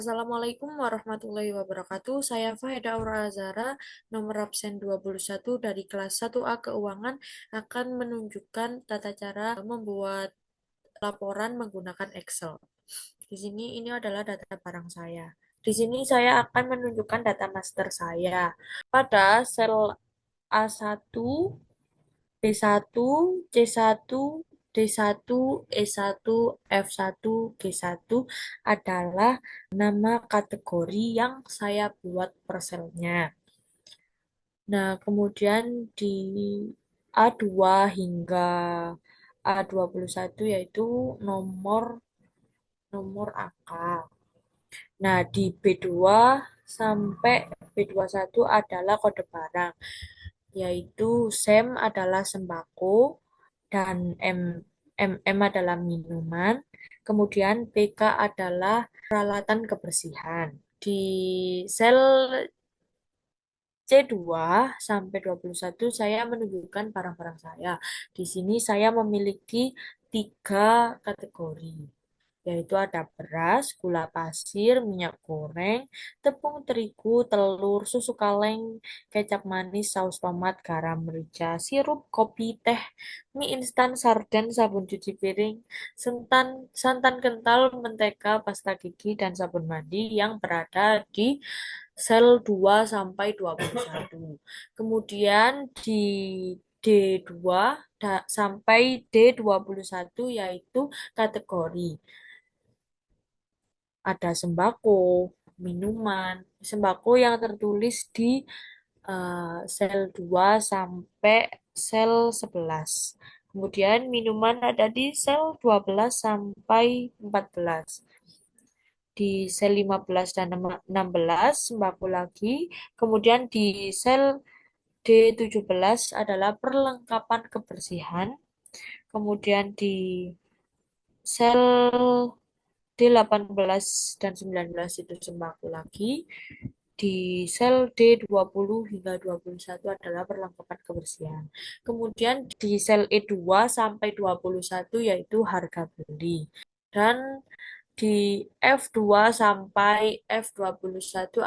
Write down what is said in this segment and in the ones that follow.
Assalamualaikum warahmatullahi wabarakatuh. Saya Faeda Aura Azara, nomor absen 21 dari kelas 1A Keuangan akan menunjukkan tata cara membuat laporan menggunakan Excel. Di sini ini adalah data barang saya. Di sini saya akan menunjukkan data master saya pada sel A1, B1, C1, D1, E1, F1, G1 adalah nama kategori yang saya buat per selnya. Nah, kemudian di A2 hingga A21 yaitu nomor nomor angka. Nah, di B2 sampai B21 adalah kode barang, yaitu SEM adalah sembako dan MM adalah minuman, kemudian PK adalah peralatan kebersihan. Di sel C2 sampai 21 saya menunjukkan barang-barang saya. Di sini saya memiliki tiga kategori, yaitu ada beras, gula pasir, minyak goreng, tepung terigu, telur, susu kaleng, kecap manis, saus tomat, garam merica, sirup, kopi, teh, mie instan, sarden, sabun cuci piring, santan kental, mentega, pasta gigi, dan sabun mandi yang berada di sel 2 sampai 21. Kemudian di D2 sampai D21 yaitu kategori ada sembako, minuman, sembako yang tertulis di sel 2 sampai sel 11. Kemudian minuman ada di sel 12 sampai 14. Di sel 15 dan 16 sembako lagi. Kemudian di sel D17 adalah perlengkapan kebersihan. Kemudian di sel D18 dan 19 itu sembako lagi. Di sel D20 hingga 21 adalah perlengkapan kebersihan. Kemudian di sel E2 sampai 21 yaitu harga beli. Dan di F2 sampai F21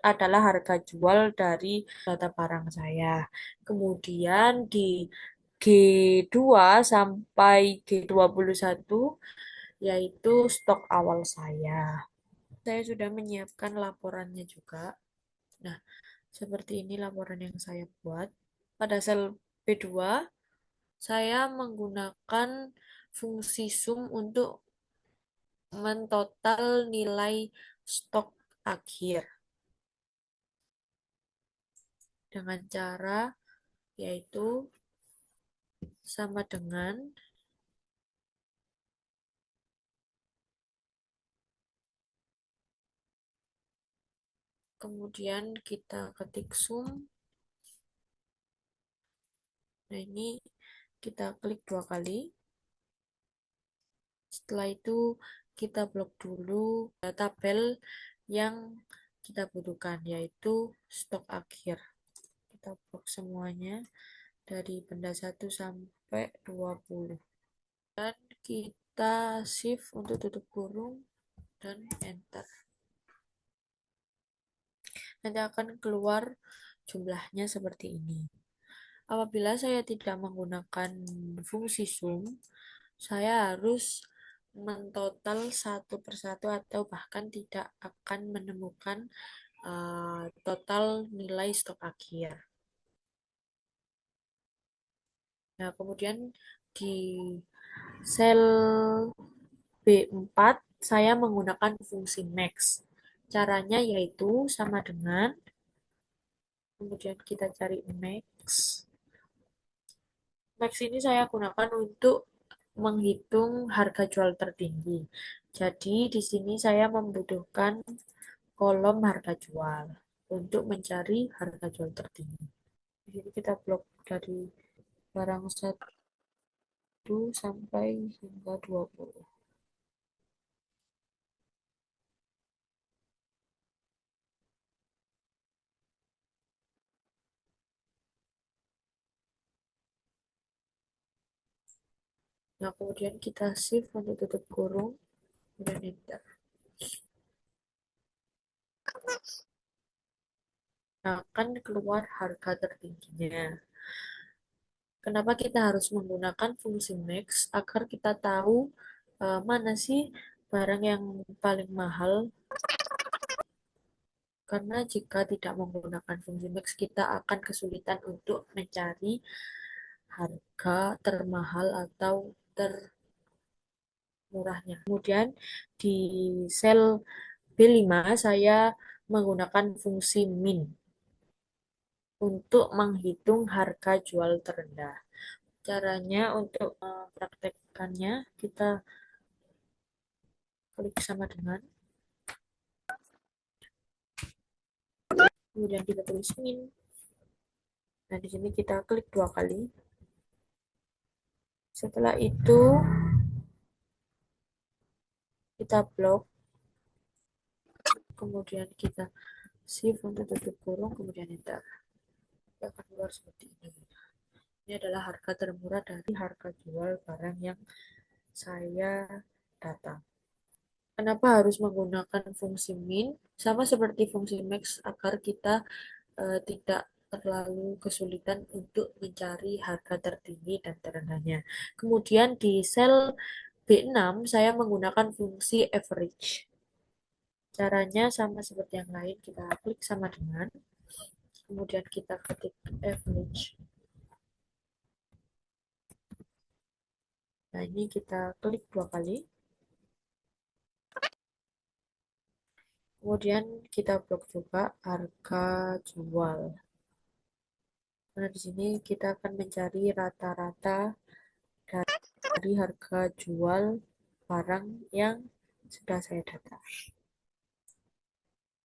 adalah harga jual dari data barang saya. Kemudian di G2 sampai G21 yaitu stok awal saya. Saya sudah menyiapkan laporannya juga. Nah, seperti ini laporan yang saya buat. Pada sel B2, saya menggunakan fungsi sum untuk mentotal nilai stok akhir dengan cara yaitu sama dengan kemudian kita ketik sum. Nah, ini kita klik dua kali. Setelah itu kita blok dulu tabel yang kita butuhkan yaitu stok akhir. Kita blok semuanya dari benda 1 sampai 20. Dan kita shift untuk tutup kurung dan enter. Nanti akan keluar jumlahnya seperti ini. Apabila saya tidak menggunakan fungsi sum, saya harus mentotal satu persatu atau bahkan tidak akan menemukan total nilai stok akhir. Nah, kemudian di sel B4 saya menggunakan fungsi max. Caranya yaitu sama dengan kemudian kita cari max. Max ini saya gunakan untuk menghitung harga jual tertinggi. Jadi di sini saya membutuhkan kolom harga jual untuk mencari harga jual tertinggi. Jadi kita blok dari barang 1 sampai hingga 20. Nah, kemudian kita shift untuk tutup kurung dan enter. akan keluar harga tertingginya. Kenapa kita harus menggunakan fungsi max? Agar kita tahu mana sih barang yang paling mahal. Karena jika tidak menggunakan fungsi max, kita akan kesulitan untuk mencari harga termahal atau termurahnya. Kemudian di sel B5 saya menggunakan fungsi min untuk menghitung harga jual terendah. Caranya untuk mempraktekkannya, kita klik sama dengan, kemudian kita tulis min. Nah, di sini kita klik 2 kali. Setelah itu, kita blok, kemudian kita shift untuk tutup kurung, kemudian enter. Dia akan keluar seperti ini. Ini adalah harga termurah dari harga jual barang yang saya data. Kenapa harus menggunakan fungsi min? Sama seperti fungsi max agar kita tidak terlalu kesulitan untuk mencari harga tertinggi dan terendahnya. Kemudian di sel B6 saya menggunakan fungsi average. Caranya sama seperti yang lain, kita klik sama dengan, kemudian kita ketik average. Nah, ini kita klik 2 kali. Kemudian kita blok juga harga jual. Nah, di sini kita akan mencari rata-rata dari harga jual barang yang sudah saya data.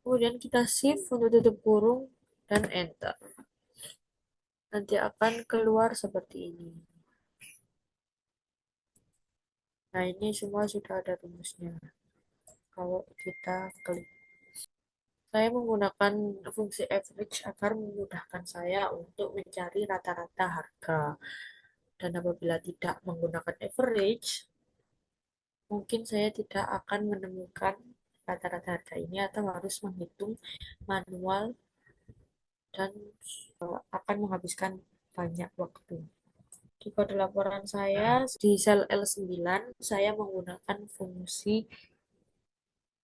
Kemudian kita shift untuk tutup kurung dan enter. Nanti akan keluar seperti ini. Nah, ini semua sudah ada rumusnya. Kalau kita klik, saya menggunakan fungsi average agar memudahkan saya untuk mencari rata-rata harga. Dan apabila tidak menggunakan average, mungkin saya tidak akan menemukan rata-rata harga ini atau harus menghitung manual dan akan menghabiskan banyak waktu. Di kode laporan saya di sel L9 saya menggunakan fungsi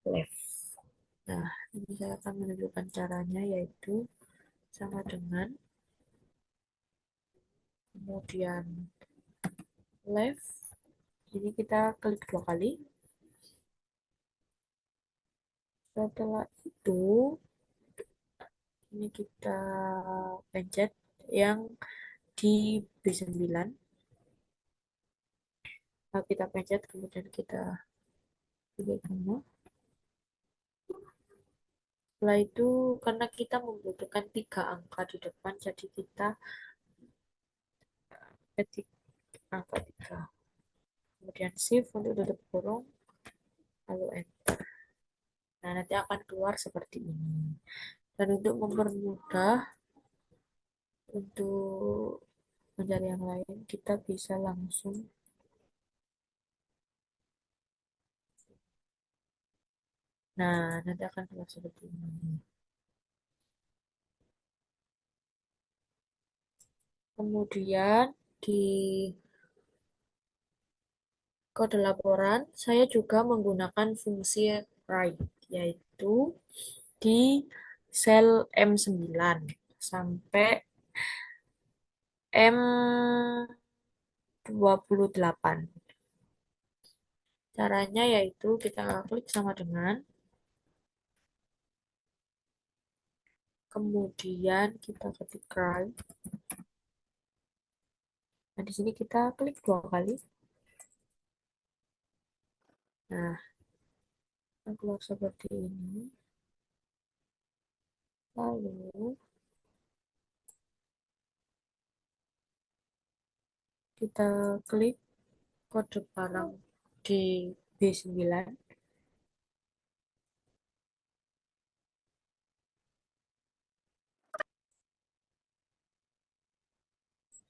left. Nah, ini saya akan menunjukkan caranya, yaitu sama dengan, kemudian left. Ini kita klik 2 kali. Setelah itu, ini kita pencet yang di B9. Nah, kita pencet, kemudian kita pilih semua. Setelah itu, karena kita membutuhkan 3 angka di depan, jadi kita ketik angka 3. Kemudian shift untuk tutup kurung, lalu enter. Nah, nanti akan keluar seperti ini. Dan untuk mempermudah untuk mencari yang lain, kita bisa langsung, nah, nanti akan keluar seperti ini. Kemudian di kode laporan, saya juga menggunakan fungsi write, yaitu di sel M9 sampai M28. Caranya yaitu kita klik sama dengan, kemudian kita ketik write. Nah, di sini kita klik 2 kali. Nah, akan keluar seperti ini. Lalu kita klik kode barang di B9.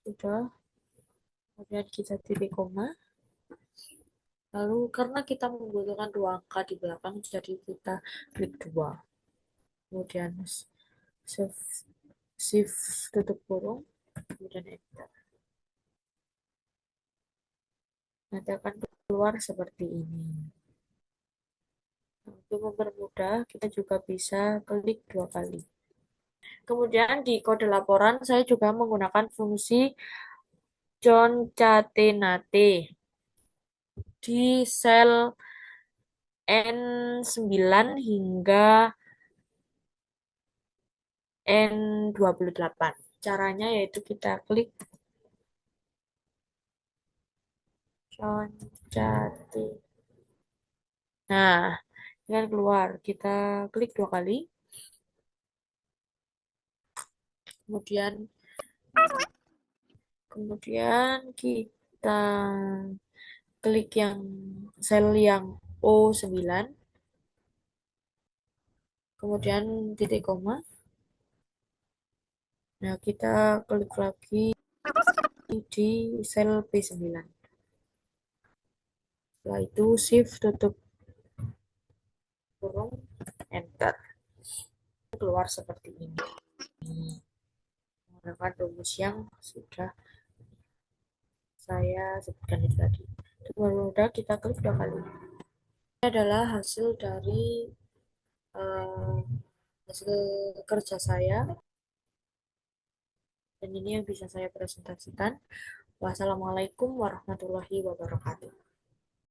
Sudah. Kemudian kita titik koma. Lalu karena kita membutuhkan 2 angka di belakang, jadi kita klik 2. kemudian shift, shift tutup kurung, kemudian enter. Nanti akan keluar seperti ini. Untuk mempermudah, kita juga bisa klik 2 kali. Kemudian di kode laporan, saya juga menggunakan fungsi concatenate di sel N9 hingga N28. Caranya yaitu kita klik concate. Nah, ini kan keluar. Kita klik 2 kali. Kemudian kemudian kita klik yang sel yang O9. Kemudian titik koma. Nah, kita klik lagi di sel B9. Setelah itu shift tutup kurung enter. Keluar seperti ini. Menggunakan rumus yang sudah saya sebutkan itu tadi. Kemudian kita klik 2 kali. Ini adalah hasil dari uh, hasil kerja saya, dan ini yang bisa saya presentasikan. Wassalamualaikum warahmatullahi wabarakatuh.